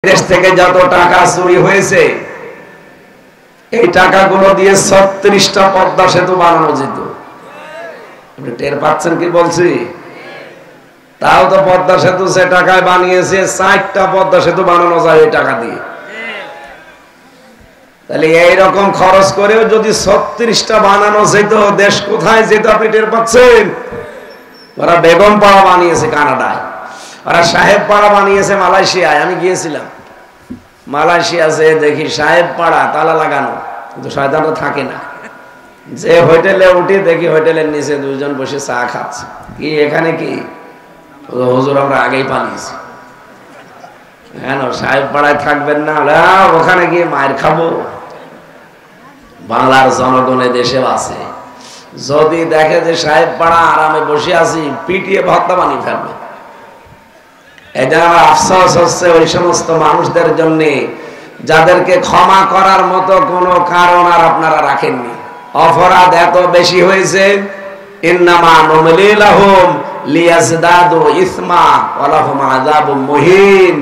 দেশ থেকে যত টাকা চুরি হয়েছে এই টাকাগুলো দিয়ে 36টা পদ্মা সেতু বানানো যেত। আপনি টের পাচ্ছেন কি বলছি? তাও তো পদ্মা সেতু সে টাকায় বানিয়েছে, 4টা পদ্মা সেতু বানানো যায় এই টাকা দিয়ে। তাহলে এইরকম খরচ করেও যদি 36টা বানানো যেত, দেশ কোথায় যেত আপনি টের পাচ্ছেন? ওরা বেগম পাড়া বানিয়েছে কানাডায়, ওরা সাহেব পাড়া বানিয়েছে মালয়েশিয়ায়। আমি গিয়েছিলাম মালয়েশিয়া, যে দেখি সাহেব পাড়া তালা লাগানো, কিন্তু শয়তানটা থাকে না। যে হোটেলে উঠি দেখি হোটেলের নিচে দুইজন বসে চা খাচ্ছে। কি এখানে কি হুজুর আমরা আগেই পালিয়েছি। কেন সাহেব পাড়ায় থাকবেন না? ওখানে গিয়ে মায়ের খাবো। বাংলার জনগণে দেশেও আছে, যদি দেখে যে সাহেব পাড়া আরামে বসে আছি, পিটিয়ে ভর্তা বানিয়ে ফেলবে। এটা আমার আফসোস হচ্ছে ওই সমস্ত মানুষদের জন্য যাদেরকে ক্ষমা করার মতো কোনো কারণ আর আপনারা রাখেননি। অপরাধ এত বেশি হয়েছে, ইন্নামা নুমলি লাহুম লিয়াজদাদু ইসমা ওয়া লাহুম আযাবুম মুহিন।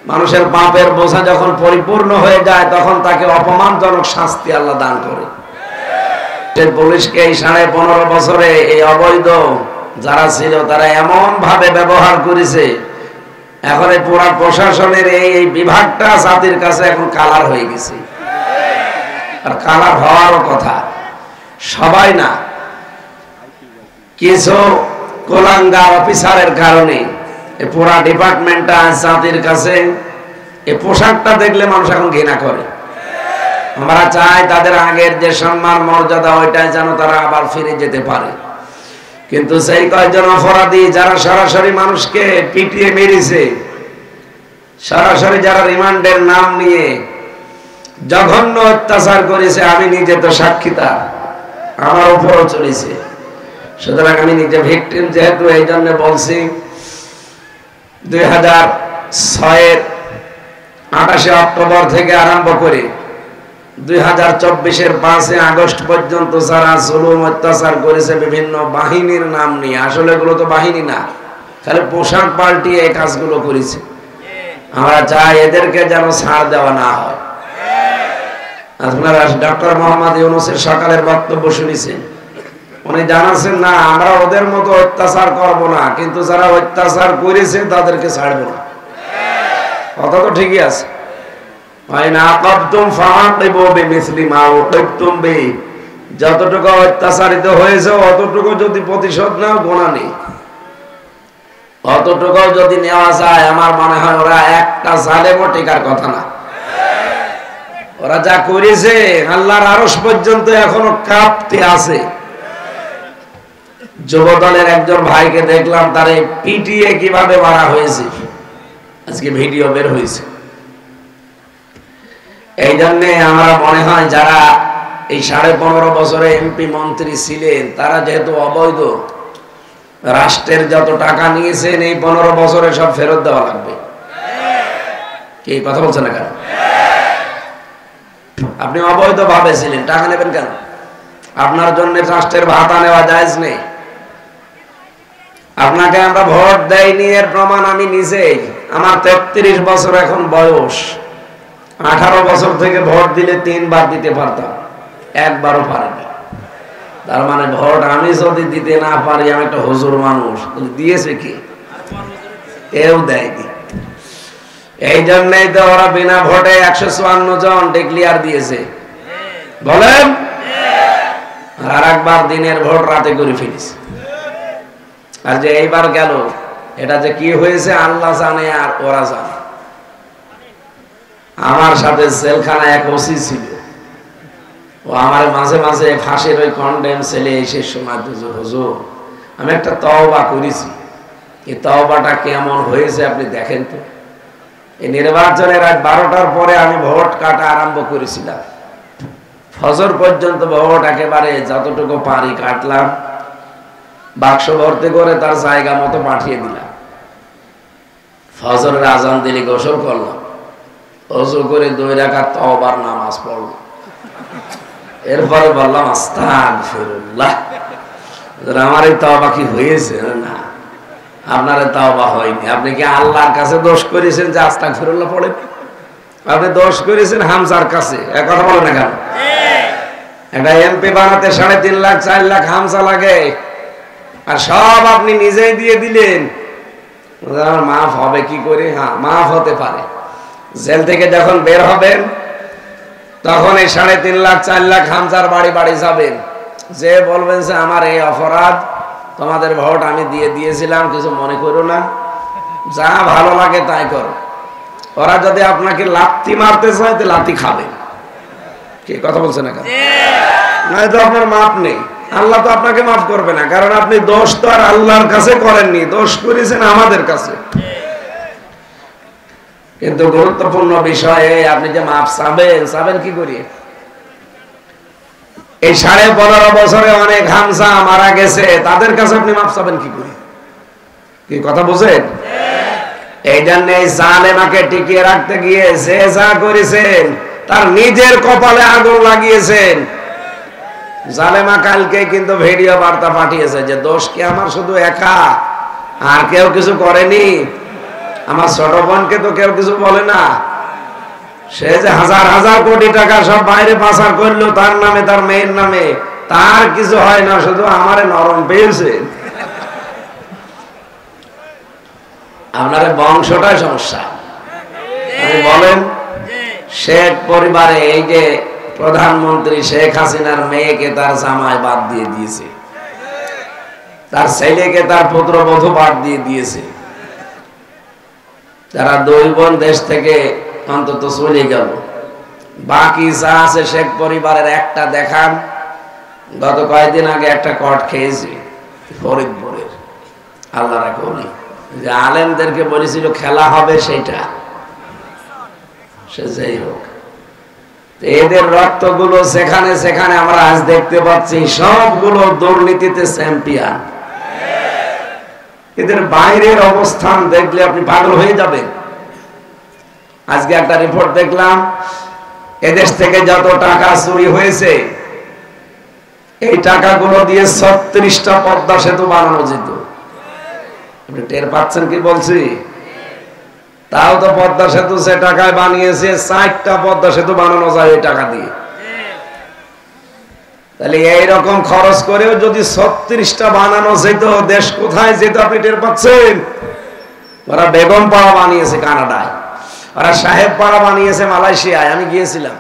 মানুষের পাপের বোঝা যখন পরিপূর্ণ হয়ে যায় তখন তাকে অপমানজনক শাস্তি আল্লাহ দান করে। পুলিশকে এই 15.5 বছরে এই অবৈধ যারা ছিল তারা এমন ভাবে ব্যবহার করেছে, এখন এই পুরা প্রশাসনের এই বিভাগটা জাতির কাছে এখন কালার হয়ে গেছে। আর কালার হওয়ারও কথা, সবাই না, কিছু কোলাঙ্গার অফিসারের কারণে এই পুরা ডিপার্টমেন্টটা জাতির কাছে এই পোশাকটা দেখলে মানুষ এখন ঘৃণা করে। আমরা চাই তাদের আগের যে সম্মান মর্যাদা ওইটাই যেন তারা আবার ফিরে যেতে পারে। কিন্তু সেই কয়েকজন অপরাধী যারা সরাসরি মানুষকে পিটিয়ে মেরেছে, সরাসরি যারা রিমান্ডের নাম নিয়ে জঘন্য অত্যাচার করেছে, আমি নিজে তো সাক্ষীতা, আমার উপরও চলেছে। সুতরাং আমি নিজে ভিকটিম যেহেতু, এই জন্য বলছি 2006-এর 28 অক্টোবর থেকে আরম্ভ করে 2024-এর 5 আগস্ট পর্যন্ত যারা জুলুম অত্যাচার করেছে বিভিন্ন বাহিনীর নাম নিয়ে, আসলে এগুলো তো বাহিনী না, খালি পোশাক পাল্টিয়ে এই কাজগুলো করেছে। আমরা চাই এদেরকে যেন ছাড় দেওয়া না হয়। আপনারা ডক্টর মোহাম্মদ ইউনূসের সকালের বক্তব্য শুনেছেন, উনি জানাচ্ছেন না আমরা ওদের মতো অত্যাচার করব না, কিন্তু যারা অত্যাচার করেছে তাদেরকে ছাড়বো না। কথা তো ঠিকই আছে। যতটুকু অত্যাচারিত হয়েছে অতটুকু যদি প্রতিশোধ নাও গোনা নেই, অতটুকু যদি নেওয়া যায় আমার মনে হয় ওরা একটা জালেমও টিকার কথা না। ওরা যা করেছে আল্লাহর আরশ পর্যন্ত এখনো কাঁপতে আছে। যুব দলের একজন ভাইকে দেখলাম তারে পিটিয়ে কিভাবে মারা হয়েছে, আজকে ভিডিও বের হয়েছে। এই জন্যে আমার মনে হয় যারা এই 15.5 বছরে এমপি মন্ত্রী ছিলেন তারা যেহেতু অবৈধ, রাষ্ট্রের যত টাকা নিয়েছেন এই 15 বছরে সব ফেরত দেওয়া লাগবে। কি কথা বলছেন না কেন? আপনি অবৈধ ভাবে ছিলেন, টাকা নেবেন কেন? আপনার জন্য রাষ্ট্রের ভাতা নেওয়া জায়েজ নেই। আপনাকে আমরা ভোট দেয়নি এর প্রমাণ আমি নিজেই। আমার 33 বছর এখন বয়স, 18 বছর থেকে ভোট দিলে 3 বার দিতে পারতাম, একবারও পারিনি। তার মানে ভোট আমি যদি দিতে না পারি, আমি একটা হুজুর মানুষ, দিয়েছে কি? কেউ দেয়নি। এই জন্যই তো ওরা বিনা ভোটে 154 জন ডিক্লিয়ার দিয়েছে। বলেন, আর একবার দিনের ভোট রাতে করে ফেলেছে। আর যে এইবার গেল, এটা যে কি হয়েছে আল্লাহ জানে আর ওরা জানে। আমার সাথে জেলখানা এক ওসি ছিল, ও আমার মাঝে মাঝে ফাঁসির ওই কন্ডেম ছেলে এসে সময় হুজুর আমি একটা তওবা করেছি, এই তওবাটা কেমন হয়েছে আপনি দেখেন তো। এই নির্বাচনের রাত 12টার পরে আমি ভোট কাটা আরম্ভ করেছিলাম, ফজর পর্যন্ত ভোট একেবারে যতটুকু পারি কাটলাম, বাক্স ভর্তি করে তার জায়গা মতো পাঠিয়ে দিলাম। ফজরের আজান দিলে গোসল করলাম, ওযু করে 2 রাকাত তওবার নামাজ পড়লাম। এরপরে বললাম আস্তাগফিরুল্লাহ, আমার এই তওবা কি হয়েছে? না, আপনারা তাওবা হয়নি। আপনি কি আল্লাহর কাছে দোষ করেছেন যে আস্তাগফিরুল্লাহ পড়েন? আপনি দোষ করেছেন হামজার কাছে। এক কথা বলেন না কেন? একটা এমপি বানাতে 3.5 লাখ 4 লাখ হামজা লাগে, আর সব আপনি নিজেই দিয়ে দিলেন। মাফ হবে কি করে? হ্যাঁ, মাফ হতে পারে। জেল থেকে যখন বের হবেন তখন এই 3.5 লাখ 4 লাখ হামজার বাড়ি বাড়ি যাবেন, যে বলবেন যে আমার এই অপরাধ, তোমাদের ভোট আমি দিয়ে দিয়েছিলাম, কিছু মনে করো না, যা ভালো লাগে তাই করো। ওরা যদি আপনাকে লাথি মারতে চায় তো লাথি খাবে। কি কথা বলছেন না? নয়তো আপনার মাপ নেই। আল্লাহ তো আপনাকে মাফ করবে না, কারণ আপনি দোষ তো আর আল্লাহর কাছে করেননি, দোষ করেছেন আমাদের কাছে। কিন্তু গুরুত্বপূর্ণ বিষয়ে আপনি যে মাফ চাবেন কি করিয়ে? এই 15.5 বছরে অনেক হামজা মারা গেছে, তাদের কাছে আপনি মাফ চাবেন কি করে? কি কথা বুঝেন? এই জন্য এই জালেমাকে টিকিয়ে রাখতে গিয়ে যে যা করেছেন তার নিজের কপালে আগুন লাগিয়েছেন। জালেমা কালকে কিন্তু ভিডিও বার্তা পাঠিয়েছে যে দোষ কি আমার শুধু একা, আর কেউ কিছু করেনি? আমার ছোট বোনকে তো কেউ কিছু বলে না। সে যে হাজার হাজার কোটি টাকা সব বাইরে পাচার করলো তার নামে, তার মেয়ের নামে, তার কিছু হয় না, শুধু আমারে নরম পেয়েছে। আপনার বংশটাই সমস্যা। আপনি বলেন, শেখ পরিবারে এই যে প্রধানমন্ত্রী শেখ হাসিনার মেয়েকে তার জামাই বাদ দিয়ে দিয়েছে, তার ছেলেকে তার পুত্রবধূ বাদ দিয়ে দিয়েছে, যারা 2 বোন দেশ থেকে অন্তত চলে গেল। বাকি যা আছে শেখ পরিবারের একটা দেখান। গত কয়েকদিন আগে একটা কট খেয়েছি ফরিদপুরের, আল্লাহ রাখুনি, যে আলেমদেরকে বলেছিল খেলা হবে সেইটা, সে যাই হোক। এদের রক্তগুলো সেখানে সেখানে আমরা আজ দেখতে পাচ্ছি সবগুলো দুর্নীতিতে চ্যাম্পিয়ন। এদের বাইরের অবস্থান দেখলে আপনি পাগল হয়ে যাবেন। আজকে একটা রিপোর্ট দেখলাম, এদেশ থেকে যত টাকা চুরি হয়েছে এই টাকাগুলো দিয়ে 36টা পদ্মা সেতু বানানো যেত। আপনি টের পাচ্ছেন কি বলছি? তাও তো পদ্মা সেতু সে টাকায় বানিয়েছে, 4টা পদ্মা সেতু বানানো যায় এই টাকা দিয়ে। তাহলে এইরকম খরচ করেও যদি 36টা বানানো যেত, দেশ কোথায় যেত আপনি টের পাচ্ছেন? ওরা বেগম পাড়া বানিয়েছে কানাডায়, ওরা সাহেব পাড়া বানিয়েছে মালয়েশিয়ায়। আমি গিয়েছিলাম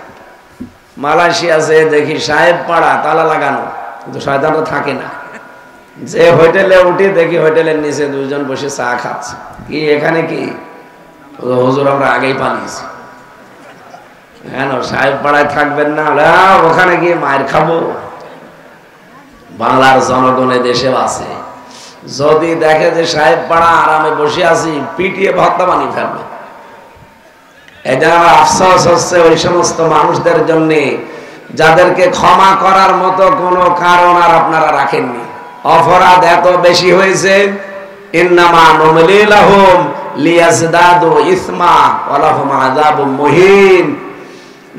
মালয়েশিয়া, যে দেখি সাহেব পাড়া তালা লাগানো, কিন্তু শয়তানরা থাকে না। যে হোটেলে উঠি দেখি হোটেলের নিচে 2 জন বসে চা খাচ্ছে। কি এখানে কি হুজুর আমরা আগেই পালিয়েছি, কেন সাহেব পাড়ায় থাকবেন না? ওখানে গিয়ে মায়ের খাবো। বাংলার জনগণে দেশে আছে, যদি দেখে যে সাহেব পাড়া আরামে বসে আছি, পিটিয়ে ভর্তা বানিয়ে ফেলবে। এটা আমার আফসোস হচ্ছে ওই সমস্ত মানুষদের জন্য যাদেরকে ক্ষমা করার মতো কোনো কারণ আর আপনারা রাখেননি। অপরাধ এত বেশি হয়েছে, ইন্নামা নুমলি লাহুম লিয়াজদাদু ইসমা ওয়া লাহুম আযাবুম মুহিন।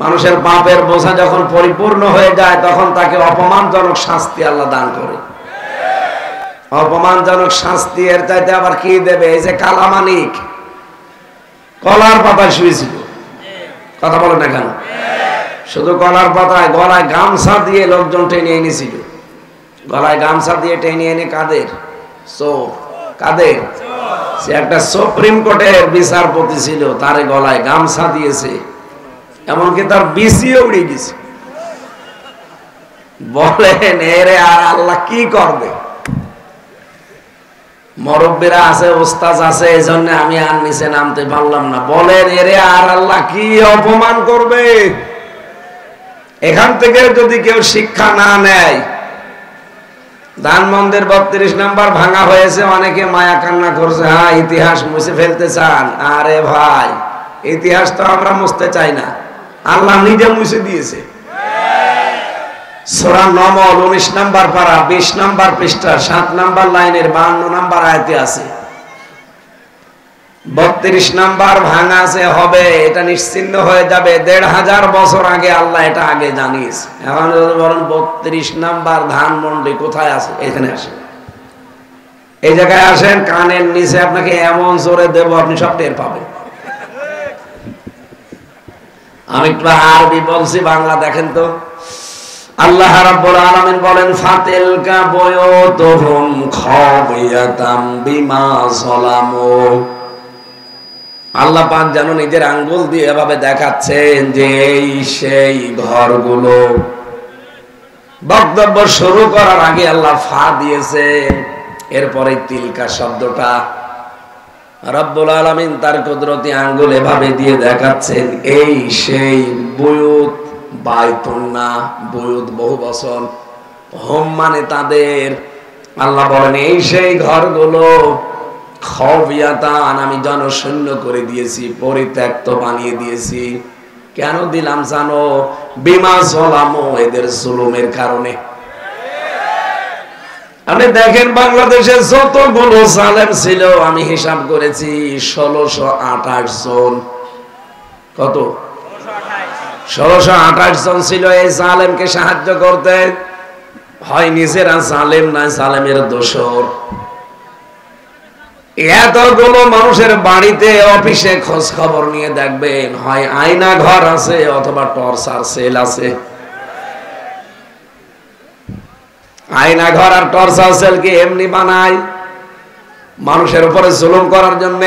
মানুষের পাপের বোঝা যখন পরিপূর্ণ হয়ে যায় তখন তাকে অপমানজনক শাস্তি আল্লাহ দান করে। অপমানজনক শাস্তি এর চাইতে আবার কি দেবে? এই যে কালামানিক কলার পাতায় শুয়েছিল, কথা বলে না কেন? শুধু কলার পাতায়, গলায় গামছা দিয়ে লোকজন টেনে এনেছিল। গলায় গামছা দিয়ে টেনে এনে কাদের? চোর। কাদের? সে একটা সুপ্রিম কোর্টের বিচারপতি ছিল, তার গলায় গামছা দিয়েছে, এমনকি তার বিসিও উড়ে গেছে। বলেন এরে আর আল্লাহ কি করবে? মুরব্বিরা আছে, ওস্তাদ আছে, এই জন্য আমি আর নিচে নামতে পারলাম না। বলেন এরে আর আল্লাহ কি অপমান করবে? এখান থেকে যদি কেউ শিক্ষা না নেয়, ধানমন্দির 32 নম্বর ভাঙা হয়েছে, অনেকে মায়া কান্না করছে, হ্যাঁ ইতিহাস মুছে ফেলতে চান। আরে ভাই, ইতিহাস তো আমরা মুছতে চাই না, আল্লাহ নিজে মুছে দিয়েছে। সূরা নমল 19 নম্বর পারা 20 নম্বর পৃষ্ঠা 7 নম্বর লাইনের 52 নম্বর আয়াতে আছে 32 নম্বর ভাঙা আছে হবে, এটা নিশ্চিহ্ন হয়ে যাবে। 1500 বছর আগে আল্লাহ এটা আগে জানিয়েছে। এখন বলেন 32 নম্বর ধানমন্ডি কোথায় আছে? এখানে আসে। এই জায়গায় আসেন, কানের নিচে আপনাকে এমন জোরে দেব আপনি সব টের পাবেন। আমি একটু আরবি বলছি, বাংলা দেখেন তো। আল্লাহ রাব্বুল আলামিন বলেন ফাতিলকা বুয়ুতুহুম খাবিয়াতাম বিমা যালামু। আল্লাহ পাক যেন নিজের আঙ্গুল দিয়ে এভাবে দেখাচ্ছেন যে এই সেই ঘরগুলো। বক্তব্য শুরু করার আগে আল্লাহ ফা দিয়েছেন, এরপরে তিলকা শব্দটা রব্বুল আলামিন তার কুদরতি আঙ্গুল এভাবে দিয়ে দেখাচ্ছেন এই সেই বুয়ুত। বাইতুন না, বুয়ুত বহু বচন, হোম মানে তাদের। আল্লাহ বলেন এই সেই ঘরগুলো খাবিয়াতান, আমি জনশূন্য করে দিয়েছি, পরিত্যক্ত বানিয়ে দিয়েছি। কেন দিলাম জানো? বিমা যালামু, এদের জুলুমের কারণে। আপনি দেখেন বাংলাদেশে যতগুলো জালেম ছিল আমি হিসাব করেছি 1628 জন। কত? 1628 জন ছিল এই জালেমকে সাহায্য করতে। হয় নিজেরা জালেম, না জালেমের দোসর। এতগুলো মানুষের বাড়িতে অফিসে খোঁজ খবর নিয়ে দেখবেন, হয় আয়না ঘর আছে অথবা টর্চার সেল আছে। আয়না ঘর আর টর্চার সেল কি এমনি বানায়? মানুষের উপরে জুলুম করার জন্য।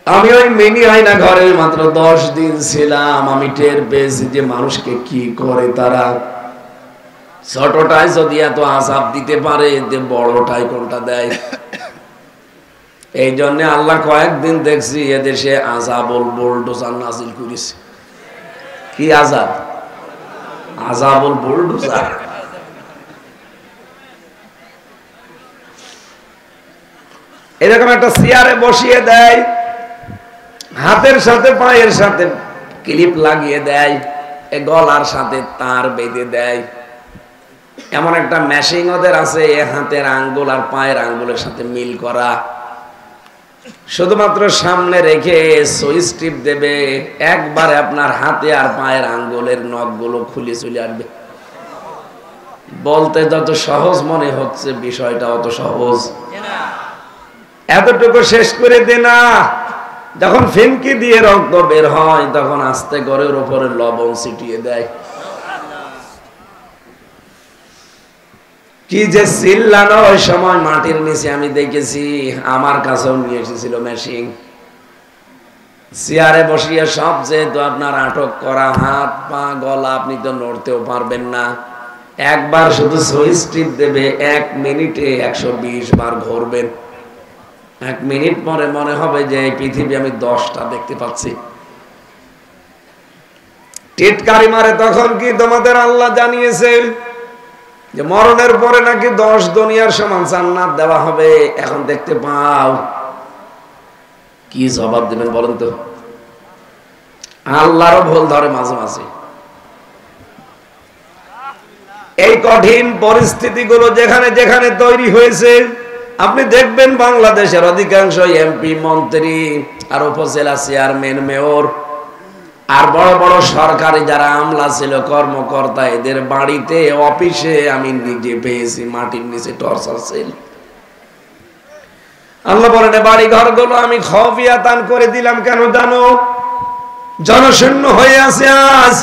আমি ওই মিনি আয়না ঘরে মাত্র 10 দিন ছিলাম, আমি টের পেয়েছি যে মানুষকে কি করে তারা। ছোটটাই যদি এত আযাব দিতে পারে, বড়টাই কোনটা দেয়? এই জন্য আল্লাহ কয়েকদিন দেখছি এদেশে আযাবুল বুলডোজার নাজিল করেছে। কি আযাব? আযাবুল বুলডোজার। এরকম একটা চেয়ারে বসিয়ে দেয়, হাতের সাথে পায়ের সাথে ক্লিপ লাগিয়ে দেয়, গলার সাথে তার বেঁধে দেয়। এমন একটা মেশিন ওদের আছে, হাতের আঙ্গুল আর পায়ের আঙ্গুলের সাথে মিল করা। শুধুমাত্র সামনে রেখে সুইচ টিপ দেবে, একবারে আপনার হাতে আর পায়ের আঙ্গুলের নখগুলো খুলে চলে আসবে। বলতে যত সহজ মনে হচ্ছে, বিষয়টা অত সহজ এতটুকু শেষ করে দে না। যখন ফিনকি দিয়ে রক্ত বের হয় তখন আস্তে করে ওর উপরে লবণ ছিটিয়ে দেয়। কি যে চিল্লানো ওই সময় মাটির নিচে আমি দেখেছি। আমার কাছেও নিয়ে এসেছিল মেশিন, চেয়ারে বসিয়ে সব যেহেতু আপনার আটক করা, হাত পা গলা, আপনি তো নড়তেও পারবেন না। একবার শুধু সুইচ টিপ দেবে, 1 মিনিটে 120 বার ঘুরবেন। 1 মিনিট পরে মনে হবে যে এই পৃথিবী আমি 10টা দেখতে পাচ্ছি। টিটকারি মারে তখন কি তোমাদের আল্লাহ জানিয়েছে যে মরণের পরে নাকি 10 দুনিয়ার সমান জান্নাত দেওয়া হবে? এখন দেখতে পাও, কি জবাব দেবেন বলেন তো? আল্লাহরও ভুল ধরে মাঝে মাঝে। এই কঠিন পরিস্থিতিগুলো যেখানে যেখানে তৈরি হয়েছে, আপনি দেখবেন বাংলাদেশের অধিকাংশ এমপি, মন্ত্রী আর উপজেলা চেয়ারম্যান, মেয়র আর বড় বড় সরকারি যারা আমলা ছিল, কর্মকর্তা, এদের বাড়িতে অফিসে আমি নিজে পেয়েছি মাটির নিচে টর্চার সেল। আল্লাহ বলেন বাড়ি ঘরগুলো আমি খাবিয়াতান করে দিলাম। কেন জানো? জনশূন্য হয়ে আছে আজ।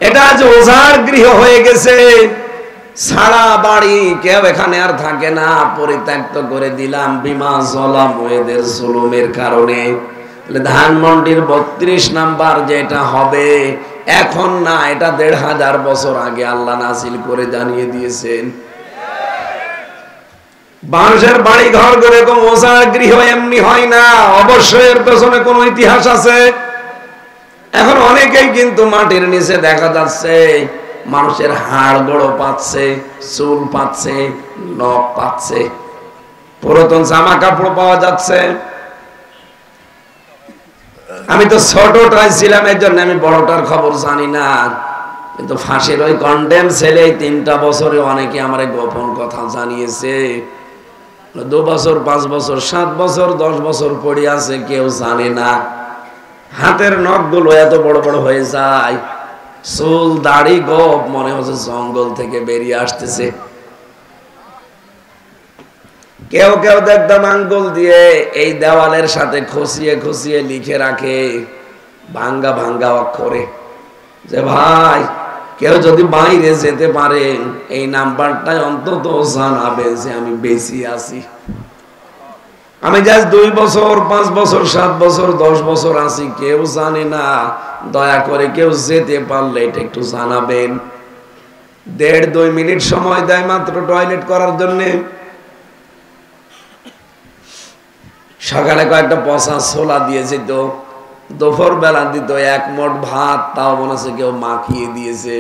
এটা আজ ওঝার গৃহ হয়ে গেছে। সারা বাড়ি, কেউ এখানে আর থাকে না, পরিত্যক্ত করে দিলাম বিমা যালামু, এদের জুলুমের কারণে। ধানমন্ডির 32 নাম্বার যেটা হবে এখন না, এটা 1500 বছর আগে আল্লাহ নাজিল করে জানিয়ে দিয়েছেন। মানুষের বাড়ি ঘর করে কোন ওঝার গৃহ এমনি হয় না, অবশ্যই এর পেছনে কোন ইতিহাস আছে। এখন অনেকেই কিন্তু মাটির নিচে দেখা যাচ্ছে মানুষের হাড় গোড়ো পাচ্ছে, চুল পাচ্ছে, নখ পাচ্ছে, পুরাতন জামা কাপড় পাওয়া যাচ্ছে। আমি তো ছোটটাই ছিলাম, এর জন্য আমি বড়টার খবর জানি না। কিন্তু ফাঁসির ওই কন্ডেম ছেলে 3টা বছরে অনেকে আমার গোপন কথা জানিয়েছে। 2 বছর, 5 বছর, 7 বছর, 10 বছর পড়ে আছে, কেউ জানে না। হাতের নখগুলো এত বড় বড় হয়ে যায়, চুল দাড়ি গোপ মনে হচ্ছে জঙ্গল থেকে বেরিয়ে আসতেছে। কেউ কেউ দেখতাম আঙ্গুল দিয়ে এই দেওয়ালের সাথে খসিয়ে খসিয়ে লিখে রাখে ভাঙ্গা ভাঙ্গা অক্ষরে যে ভাই কেউ যদি বাইরে যেতে পারে এই নাম্বারটাই অন্তত জানাবে যে আমি বেশি আছি। আমি জাস্ট 2 বছর 5 বছর 7 বছর 10 বছর আছি, কেউ জানে না। দয়া করে কেউ যেতে পারলে এটা একটু জানাবেন। 1.5-2 মিনিট সময় দেয় মাত্র টয়লেট করার জন্য। সকালে কয়েকটা পচা ছোলা দিয়েছে, তো দুপুর বেলা দিত 1 মোট ভাত, তাও মনে হচ্ছে কেউ মাখিয়ে দিয়েছে।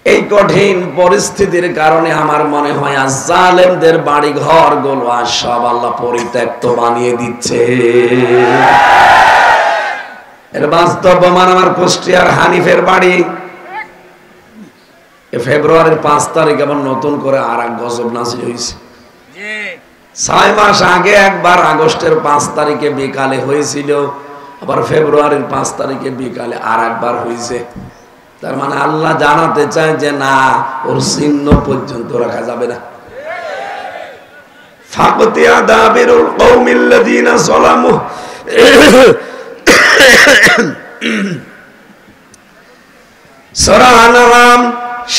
এই কঠিন পরিস্থিতির কারণে আমার মনে হয় আজ জালেমদের বাড়ি ঘর গুলো আর সব আল্লাহ পরিত্যক্ত বানিয়ে দিচ্ছে। এর বাস্তব প্রমাণ আমার কুষ্টিয়ার হানিফের বাড়ি। ফেব্রুয়ারির 5 তারিখ আবার নতুন করে আর এক গজব নাজিল হয়েছে। 6 মাস আগে একবার আগস্টের 5 তারিখে বিকালে হয়েছিল, আবার ফেব্রুয়ারির 5 তারিখে বিকালে আর একবার হয়েছে। তার মানে আল্লাহ জানাতে চায় যে না, ওর চিহ্ন পর্যন্ত রাখা যাবে না। ফাকতিয়া দাবিরুল কওমিল্লাযিনা যালামু, সূরা আনআম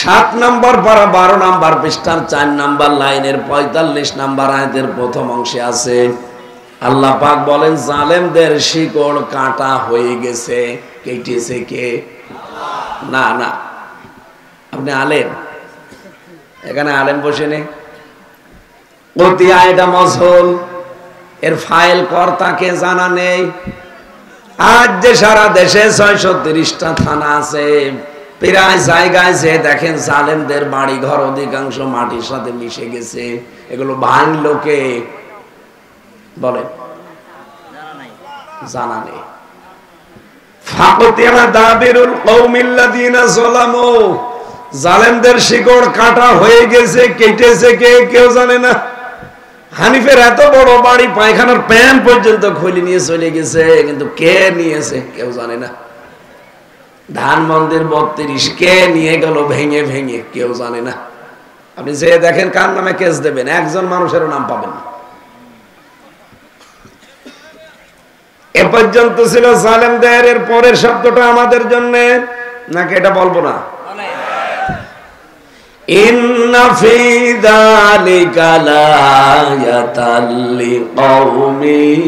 7 নম্বর পারা 12 নম্বর পৃষ্ঠার 4 নম্বর লাইনের 45 নম্বর আয়াতের প্রথম অংশে আছে আল্লাহ পাক বলেন জালেমদের শিকড় কাটা হয়ে গেছে। কেটেছে কে? না না, আপনি আলেম, এখানে আলেম বসে নেই। কতিয়া এটা মজহুল, এর ফাইল কর্তাকে জানা নেই। আজ যে সারা দেশে 630টা থানা আছে, প্রায় জায়গায় যে দেখেন জালেমদের বাড়ি ঘর অধিকাংশ মাটির সাথে মিশে গেছে। এগুলো ভাঙলো কে? বলেন, জানা নেই। ফাকতিয়া দাবিরুল কওমিল্লাযিনা যালামু, জালেমদের শিকড় কাটা হয়ে গেছে। কেটেছে কে? কেউ জানে না। হানিফের এত বড় বাড়ি, পায়খানার প্যান পর্যন্ত খুলে নিয়ে চলে গেছে, কিন্তু কে নিয়েছে কেউ জানে না। ধানমন্দির 32 কে নিয়ে গেল ভেঙে ভেঙে, কেউ জানে না। আপনি যে দেখেন কার নামে কেস দেবেন, একজন মানুষেরও নাম পাবেন না। এ পর্যন্ত ছিল জালেমদের। এর পরের শব্দটা আমাদের জন্য, নাকি এটা বলবো না? ইন্না ফি যালিকা লায়াতাল লিকাওমিন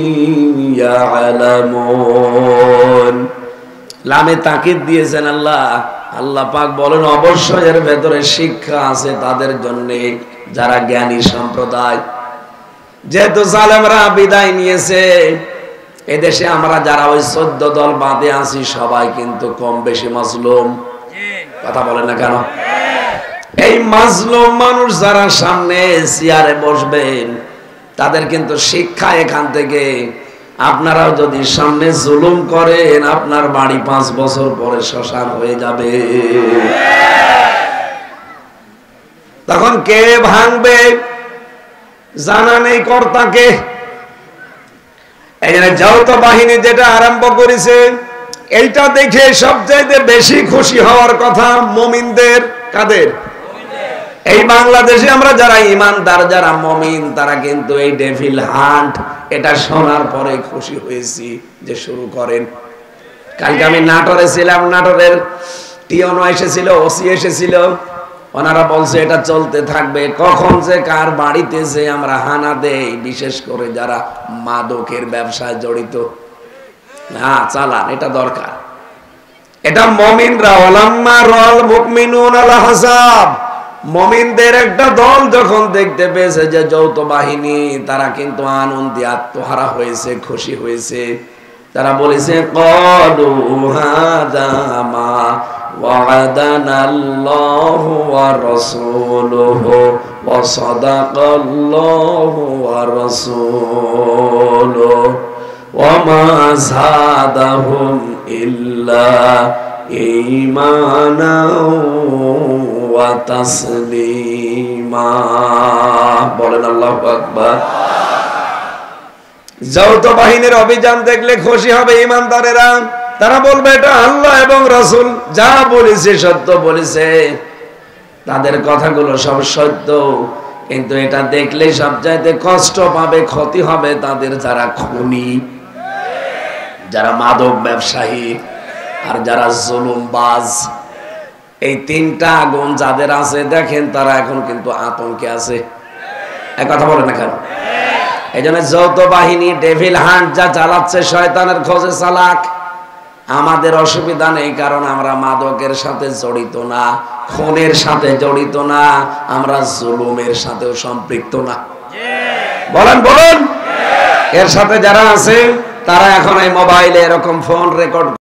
ইয়ালামুন। লামে তাকিদ দিয়েছেন আল্লাহ। আল্লাহ পাক বলেন অবশ্যই এর ভেতরে শিক্ষা আছে তাদের জন্য যারা জ্ঞানী সম্প্রদায়। যেহেতু জালেমরা বিদায় নিয়েছে, এদেশে আমরা যারা ওই 14 দল বাদে আছি সবাই কিন্তু কম বেশি মাজলুম। কথা বলেন না কেন? এই মাজলুম মানুষ যারা সামনে চেয়ারে বসবেন, তাদের কিন্তু শিক্ষা এখান থেকে, আপনারাও যদি সামনে জুলুম করেন আপনার বাড়ি 5 বছর পরে শ্মশান হয়ে যাবে। তখন কে ভাঙবে জানা নেই কর্তাকে। এই যৌথ বাহিনী যেটা আরম্ভ করেছে, এইটা দেখে সবচাইতে বেশি খুশি হওয়ার কথা মুমিনদের। কাদের? এই বাংলাদেশে আমরা যারা ইমানদার, যারা মুমিন, তারা কিন্তু এই ডেভিল হান্ট এটা শোনার পরে খুশি হয়েছি যে শুরু করেন। কালকে আমি নাটোরে ছিলাম, নাটোরের টিওনো এসেছিল, ওসি এসেছিল, ওনারা বলছে এটা চলতে থাকবে। কখন যে কার বাড়িতে যে আমরা হানা দেই, বিশেষ করে যারা মাদকের ব্যবসায় জড়িত, হ্যাঁ চালান, এটা দরকার। এটা মুমিনরা ওয়ালাম্মা রাল মুমিনুনা আল আহজাব, মুমিনদের একটা দল যখন দেখতে পেয়েছে যে যৌথ বাহিনী, তারা কিন্তু আনন্দে আত্মহারা হয়েছে, খুশি হয়েছে। তারা বলেছে ক্বালু হাযা মা ওয়া'আদানাল্লাহু ওয়া রাসূলুহু ওয়া সাদাকাল্লাহু ওয়া রাসূলুহু ওয়া মা যাদাহুম ইল্লা ঈমানাও ওয়া তাসলিমা। বলেন আল্লাহু আকবার। যৌথ বাহিনীর অভিযান দেখলে খুশি হবে ইমানদারেরা। তারা বলবে এটা আল্লাহ এবং রাসূল যা বলেছে সত্য বলেছে, তাদের কথাগুলো সব সত্য। কিন্তু এটা দেখলেই সবচাইতে কষ্ট পাবে, ক্ষতি হবে তাদের যারা খুনি, যারা মাদক ব্যবসায়ী, আর যারা জুলুমবাজ। এই তিনটা আগুন যাদের আছে দেখেন তারা এখন কিন্তু আতঙ্কে আছে। এক কথা বলে না কেন? এই জন্য যৌথ বাহিনী ডেভিল হান্ট যা চালাচ্ছে, শয়তানের খোঁজে চালাক। আমাদের অসুবিধা নেই, কারণ আমরা মাদকের সাথে জড়িত না, খুনের সাথে জড়িত না, আমরা জুলুমের সাথেও সম্পৃক্ত না। বলেন বলেন, এর সাথে যারা আছে তারা এখন এই মোবাইলে এরকম ফোন রেকর্ড